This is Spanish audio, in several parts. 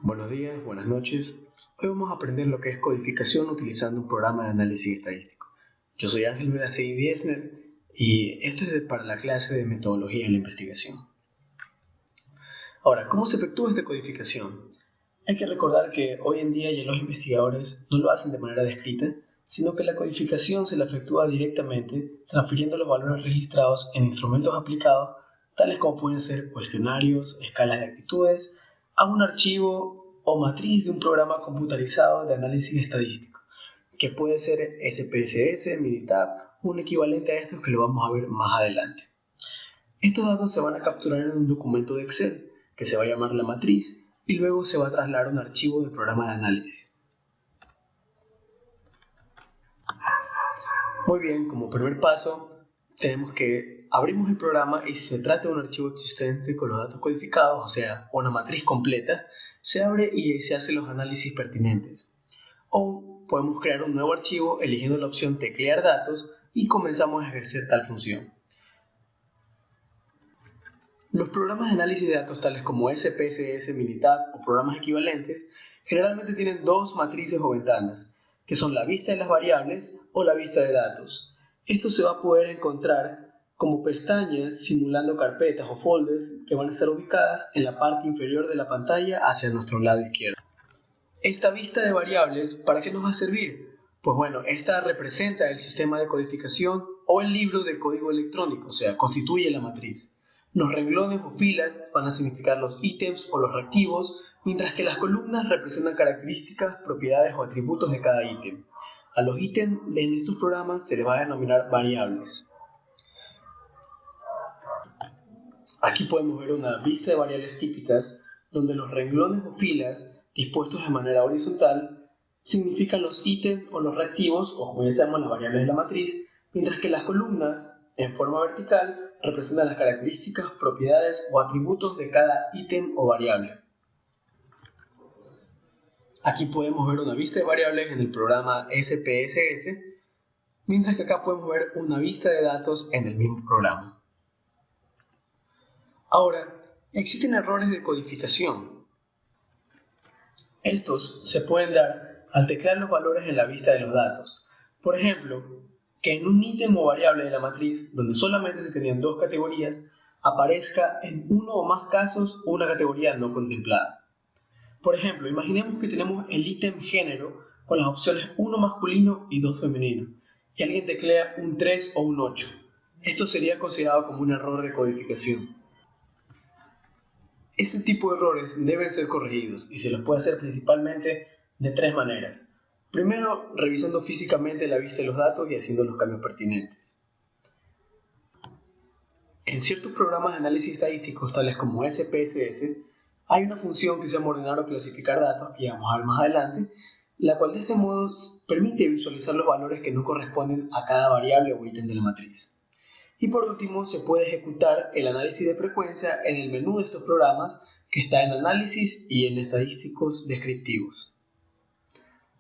Buenos días, buenas noches. Hoy vamos a aprender lo que es codificación utilizando un programa de análisis estadístico. Yo soy Ángel Verástegui Biesner y esto es para la clase de metodología en la investigación. Ahora, ¿cómo se efectúa esta codificación? Hay que recordar que hoy en día ya los investigadores no lo hacen de manera descrita, sino que la codificación se la efectúa directamente transfiriendo los valores registrados en instrumentos aplicados, tales como pueden ser cuestionarios, escalas de actitudes, a un archivo o matriz de un programa computarizado de análisis estadístico, que puede ser SPSS, Minitab, un equivalente a estos que lo vamos a ver más adelante. Estos datos se van a capturar en un documento de Excel, que se va a llamar la matriz, y luego se va a trasladar a un archivo del programa de análisis. Muy bien, como primer paso, tenemos que abrimos el programa y si se trata de un archivo existente con los datos codificados, o sea, una matriz completa, se abre y se hacen los análisis pertinentes. O podemos crear un nuevo archivo eligiendo la opción teclear datos y comenzamos a ejercer tal función. Los programas de análisis de datos tales como SPSS, Minitab o programas equivalentes generalmente tienen dos matrices o ventanas, que son la vista de las variables o la vista de datos. Esto se va a poder encontrar como pestañas simulando carpetas o folders que van a estar ubicadas en la parte inferior de la pantalla hacia nuestro lado izquierdo. Esta vista de variables, ¿para qué nos va a servir? Pues bueno, esta representa el sistema de codificación o el libro de código electrónico, o sea, constituye la matriz. Los renglones o filas van a significar los ítems o los reactivos, mientras que las columnas representan características, propiedades o atributos de cada ítem. A los ítems en estos programas se les va a denominar variables. Aquí podemos ver una vista de variables típicas, donde los renglones o filas dispuestos de manera horizontal significan los ítems o los reactivos, o como ya sabemos, las variables de la matriz, mientras que las columnas en forma vertical representan las características, propiedades o atributos de cada ítem o variable. Aquí podemos ver una vista de variables en el programa SPSS, mientras que acá podemos ver una vista de datos en el mismo programa. Ahora, existen errores de codificación. Estos se pueden dar al teclear los valores en la vista de los datos. Por ejemplo, que en un ítem o variable de la matriz, donde solamente se tenían dos categorías, aparezca en uno o más casos una categoría no contemplada. Por ejemplo, imaginemos que tenemos el ítem género con las opciones 1 masculino y 2 femenino, y alguien teclea un 3 o un 8. Esto sería considerado como un error de codificación. Este tipo de errores deben ser corregidos y se los puede hacer principalmente de tres maneras. Primero, revisando físicamente la vista de los datos y haciendo los cambios pertinentes. En ciertos programas de análisis estadísticos, tales como SPSS, hay una función que se llama ordenar o clasificar datos, que ya vamos a ver más adelante, la cual de este modo permite visualizar los valores que no corresponden a cada variable o ítem de la matriz. Y por último, se puede ejecutar el análisis de frecuencia en el menú de estos programas, que está en análisis y en estadísticos descriptivos.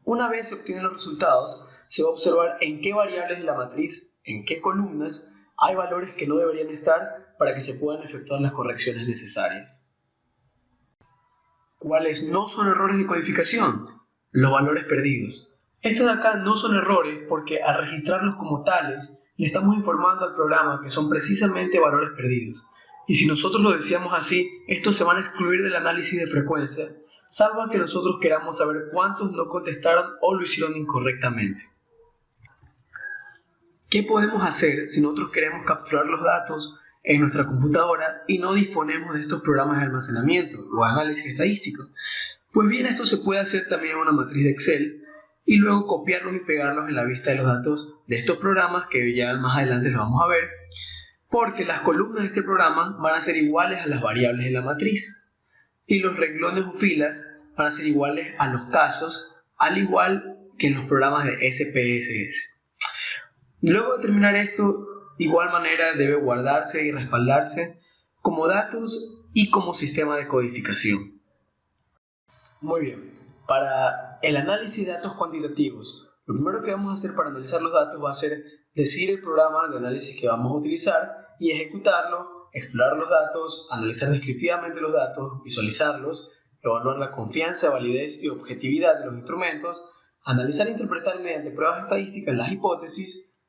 Una vez se obtienen los resultados, se va a observar en qué variables de la matriz, en qué columnas, hay valores que no deberían estar para que se puedan efectuar las correcciones necesarias. ¿Cuáles no son errores de codificación? Los valores perdidos. Estos de acá no son errores porque al registrarlos como tales, le estamos informando al programa que son precisamente valores perdidos. Y si nosotros lo decíamos así, estos se van a excluir del análisis de frecuencia, salvo que nosotros queramos saber cuántos no contestaron o lo hicieron incorrectamente. ¿Qué podemos hacer si nosotros queremos capturar los datos en nuestra computadora y no disponemos de estos programas de almacenamiento o análisis estadístico? Pues bien, esto se puede hacer también en una matriz de Excel y luego copiarlos y pegarlos en la vista de los datos de estos programas, que ya más adelante los vamos a ver, porque las columnas de este programa van a ser iguales a las variables de la matriz y los renglones o filas van a ser iguales a los casos, al igual que en los programas de SPSS. Luego de terminar esto, de igual manera debe guardarse y respaldarse como datos y como sistema de codificación. Muy bien, para el análisis de datos cuantitativos, lo primero que vamos a hacer para analizar los datos va a ser decidir el programa de análisis que vamos a utilizar y ejecutarlo, explorar los datos, analizar descriptivamente los datos, visualizarlos evaluar la confianza, validez y objetividad de los instrumentos, analizar e interpretar mediante pruebas estadísticas las hipótesis,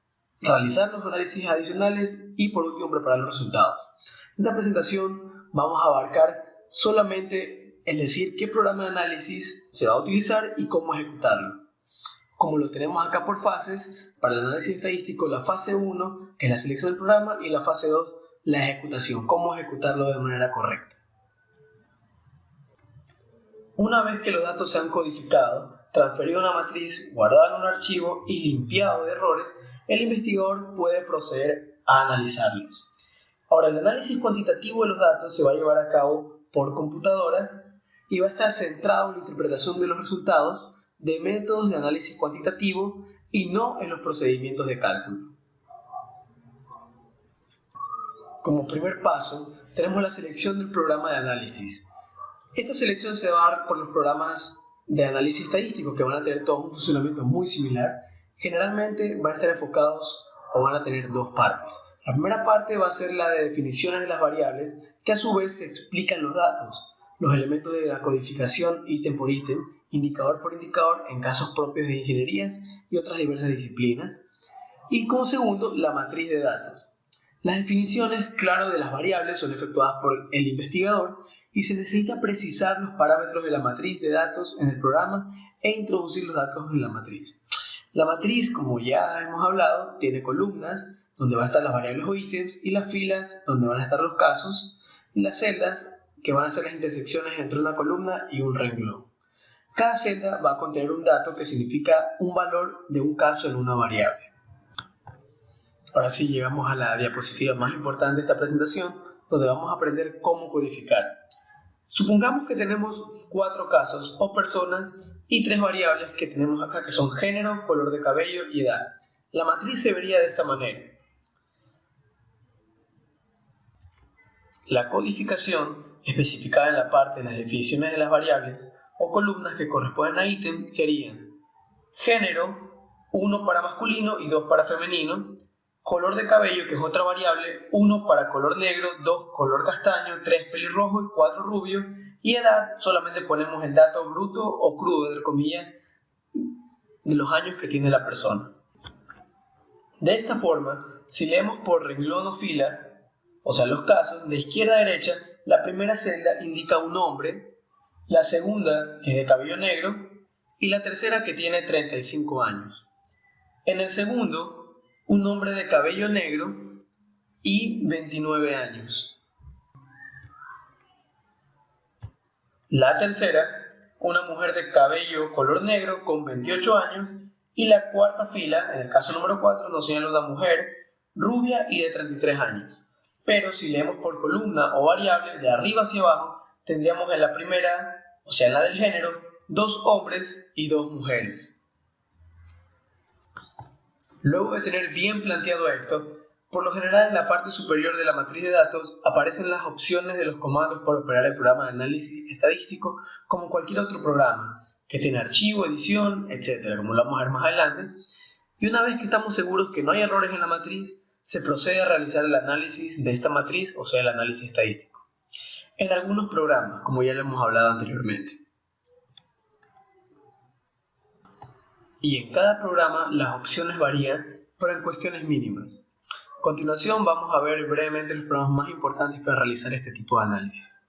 realizar los análisis adicionales y por último preparar los resultados. En esta presentación vamos a abarcar solamente el decir qué programa de análisis se va a utilizar y cómo ejecutarlo. Como lo tenemos acá por fases, para el análisis estadístico la fase 1 que es la selección del programa y la fase 2 la ejecutación, cómo ejecutarlo de manera correcta. Una vez que los datos se han codificado, transferido a una matriz, guardado en un archivo y limpiado de errores, el investigador puede proceder a analizarlos. Ahora, el análisis cuantitativo de los datos se va a llevar a cabo por computadora y va a estar centrado en la interpretación de los resultados de métodos de análisis cuantitativo y no en los procedimientos de cálculo. Como primer paso, tenemos la selección del programa de análisis. Esta selección se va a dar por los programas de análisis estadístico que van a tener todo un funcionamiento muy similar. Generalmente van a estar enfocados o van a tener dos partes. La primera parte va a ser la de definiciones de las variables, que a su vez se explican los datos, los elementos de la codificación ítem por ítem, indicador por indicador en casos propios de ingenierías y otras diversas disciplinas. Y como segundo, la matriz de datos. Las definiciones, claro, de las variables son efectuadas por el investigador y se necesita precisar los parámetros de la matriz de datos en el programa e introducir los datos en la matriz. La matriz, como ya hemos hablado, tiene columnas donde van a estar las variables o ítems y las filas donde van a estar los casos y las celdas que van a ser las intersecciones entre una columna y un renglón. Cada celda va a contener un dato que significa un valor de un caso en una variable. Ahora sí llegamos a la diapositiva más importante de esta presentación, donde vamos a aprender cómo codificar. Supongamos que tenemos 4 casos o personas y 3 variables que tenemos acá, que son género, color de cabello y edad. La matriz se vería de esta manera. La codificación, especificada en la parte de las definiciones de las variables o columnas que corresponden a ítem, serían género, 1 para masculino y 2 para femenino, color de cabello, que es otra variable, 1 para color negro, 2 color castaño, 3 pelirrojo y 4 rubio, y edad solamente ponemos el dato bruto o crudo, entre comillas, de los años que tiene la persona. De esta forma, si leemos por renglón o fila, o sea los casos, de izquierda a derecha, la primera celda indica un hombre, la segunda que es de cabello negro y la tercera que tiene 35 años. En el segundo, un hombre de cabello negro y 29 años. La tercera, una mujer de cabello color negro con 28 años. Y la cuarta fila, en el caso número 4, nos señala una mujer rubia y de 33 años. Pero si leemos por columna o variable, de arriba hacia abajo, tendríamos en la primera, o sea en la del género, 2 hombres y 2 mujeres. Luego de tener bien planteado esto, por lo general en la parte superior de la matriz de datos aparecen las opciones de los comandos para operar el programa de análisis estadístico como cualquier otro programa, que tiene archivo, edición, etc., como lo vamos a ver más adelante. Y una vez que estamos seguros que no hay errores en la matriz, se procede a realizar el análisis de esta matriz, o sea el análisis estadístico, en algunos programas, como ya lo hemos hablado anteriormente. Y en cada programa las opciones varían, pero en cuestiones mínimas. A continuación vamos a ver brevemente los programas más importantes para realizar este tipo de análisis.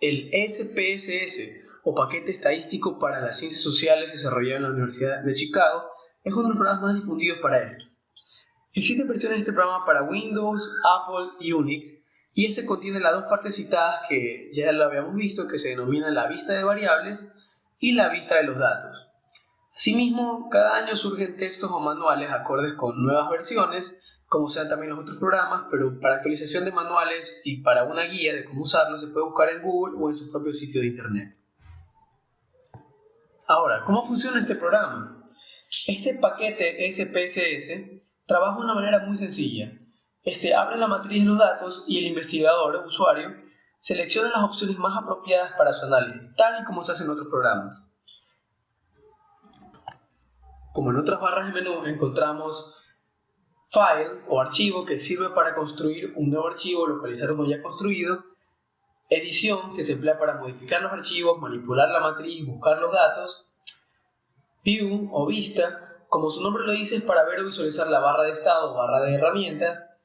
El SPSS, o Paquete Estadístico para las Ciencias Sociales, desarrollado en la Universidad de Chicago, es uno de los programas más difundidos para esto. Existen versiones de este programa para Windows, Apple y Unix, y este contiene las dos partes citadas que ya lo habíamos visto, que se denominan la vista de variables y la vista de los datos. Asimismo, cada año surgen textos o manuales acordes con nuevas versiones, como sean también los otros programas, pero para actualización de manuales y para una guía de cómo usarlo se puede buscar en Google o en su propio sitio de internet. Ahora, ¿cómo funciona este programa? Este paquete SPSS trabaja de una manera muy sencilla. Abre la matriz de los datos y el investigador o usuario selecciona las opciones más apropiadas para su análisis, tal y como se hace en otros programas. Como en otras barras de menú encontramos file o archivo, que sirve para construir un nuevo archivo, localizar uno ya construido, edición, que se emplea para modificar los archivos, manipular la matriz, buscar los datos, view o vista, como su nombre lo dice, es para ver o visualizar la barra de estado o barra de herramientas.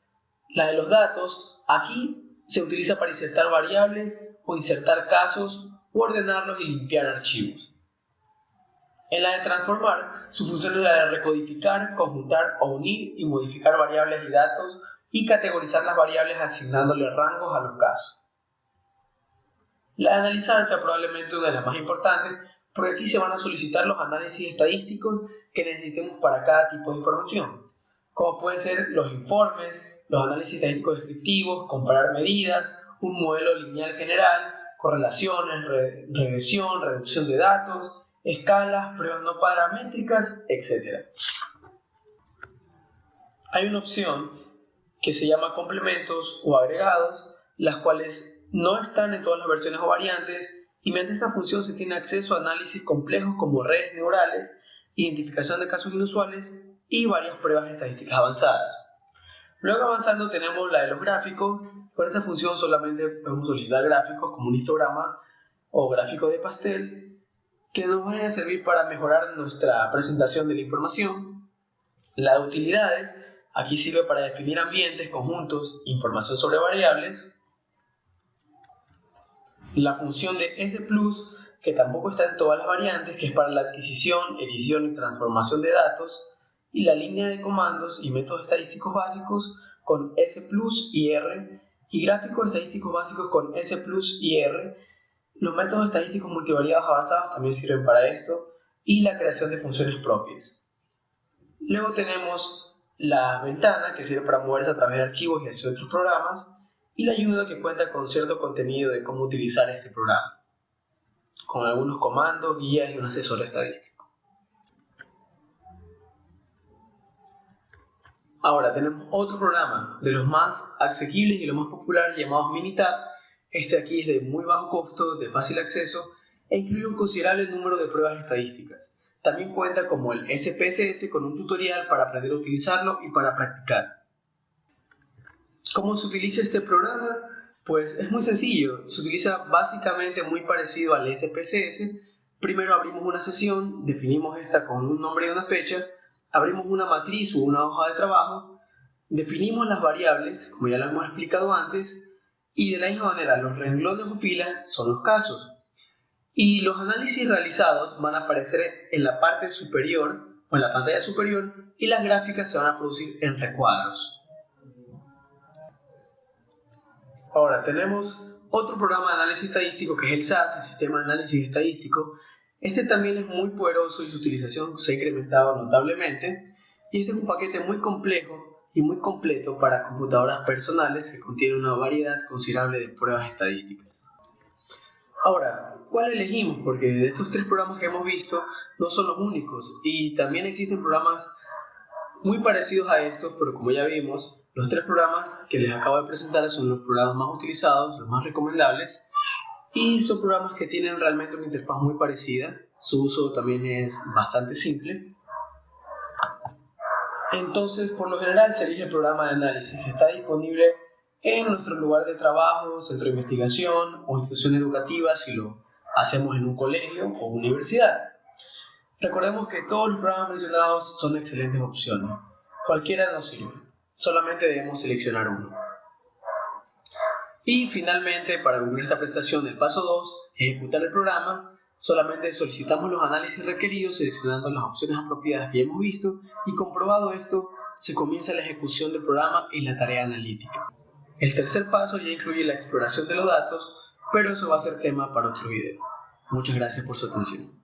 La de los datos, aquí se utiliza para insertar variables o insertar casos o ordenarlos y limpiar archivos. En la de transformar, su función es la de recodificar, conjuntar o unir y modificar variables y datos y categorizar las variables asignándole rangos a los casos. La de analizar sea probablemente una de las más importantes, porque aquí se van a solicitar los análisis estadísticos que necesitemos para cada tipo de información, como pueden ser los informes, los análisis estadísticos descriptivos, comparar medidas, un modelo lineal general, correlaciones, regresión, reducción de datos, escalas, pruebas no paramétricas, etc. Hay una opción que se llama complementos o agregados, las cuales no están en todas las versiones o variantes, y mediante esta función se tiene acceso a análisis complejos como redes neurales, identificación de casos inusuales y varias pruebas estadísticas avanzadas. Luego, avanzando, tenemos la de los gráficos. Con esta función solamente podemos solicitar gráficos como un histograma o gráficos de pastel que nos van a servir para mejorar nuestra presentación de la información. La de utilidades, aquí sirve para definir ambientes, conjuntos, información sobre variables. La función de S+, que tampoco está en todas las variantes, que es para la adquisición, edición y transformación de datos, y la línea de comandos y métodos estadísticos básicos con S+ y R, y gráficos estadísticos básicos con S+ y R. Los métodos estadísticos multivariados avanzados también sirven para esto, y la creación de funciones propias. Luego tenemos la ventana, que sirve para moverse a través de archivos y hacia otros programas, y la ayuda, que cuenta con cierto contenido de cómo utilizar este programa, con algunos comandos, guías y un asesor estadístico. Ahora tenemos otro programa de los más asequibles y los más populares, llamados Minitab. Este aquí es de muy bajo costo, de fácil acceso e incluye un considerable número de pruebas estadísticas. También cuenta como el SPSS con un tutorial para aprender a utilizarlo y para practicar. ¿Cómo se utiliza este programa? Pues es muy sencillo, se utiliza básicamente muy parecido al SPSS. Primero abrimos una sesión, definimos esta con un nombre y una fecha, abrimos una matriz o una hoja de trabajo, definimos las variables, como ya lo hemos explicado antes, y de la misma manera los renglones o filas son los casos. Y los análisis realizados van a aparecer en la parte superior o en la pantalla superior, y las gráficas se van a producir en recuadros. Ahora tenemos otro programa de análisis estadístico, que es el SAS, el Sistema de Análisis Estadístico. Este también es muy poderoso y su utilización se ha incrementado notablemente, y este es un paquete muy complejo y muy completo para computadoras personales que contiene una variedad considerable de pruebas estadísticas. Ahora, ¿cuál elegimos? Porque de estos tres programas que hemos visto no son los únicos, y también existen programas muy parecidos a estos, pero como ya vimos, los tres programas que les acabo de presentar son los programas más utilizados, los más recomendables, y son programas que tienen realmente una interfaz muy parecida. Su uso también es bastante simple. Entonces, por lo general se elige el programa de análisis que está disponible en nuestro lugar de trabajo, centro de investigación o institución educativa, si lo hacemos en un colegio o universidad. Recordemos que todos los programas mencionados son excelentes opciones. Cualquiera nos sirve. Solamente debemos seleccionar uno. Y finalmente, para concluir esta presentación del paso 2, ejecutar el programa, solamente solicitamos los análisis requeridos seleccionando las opciones apropiadas que ya hemos visto, y comprobado esto, se comienza la ejecución del programa y la tarea analítica. El tercer paso ya incluye la exploración de los datos, pero eso va a ser tema para otro video. Muchas gracias por su atención.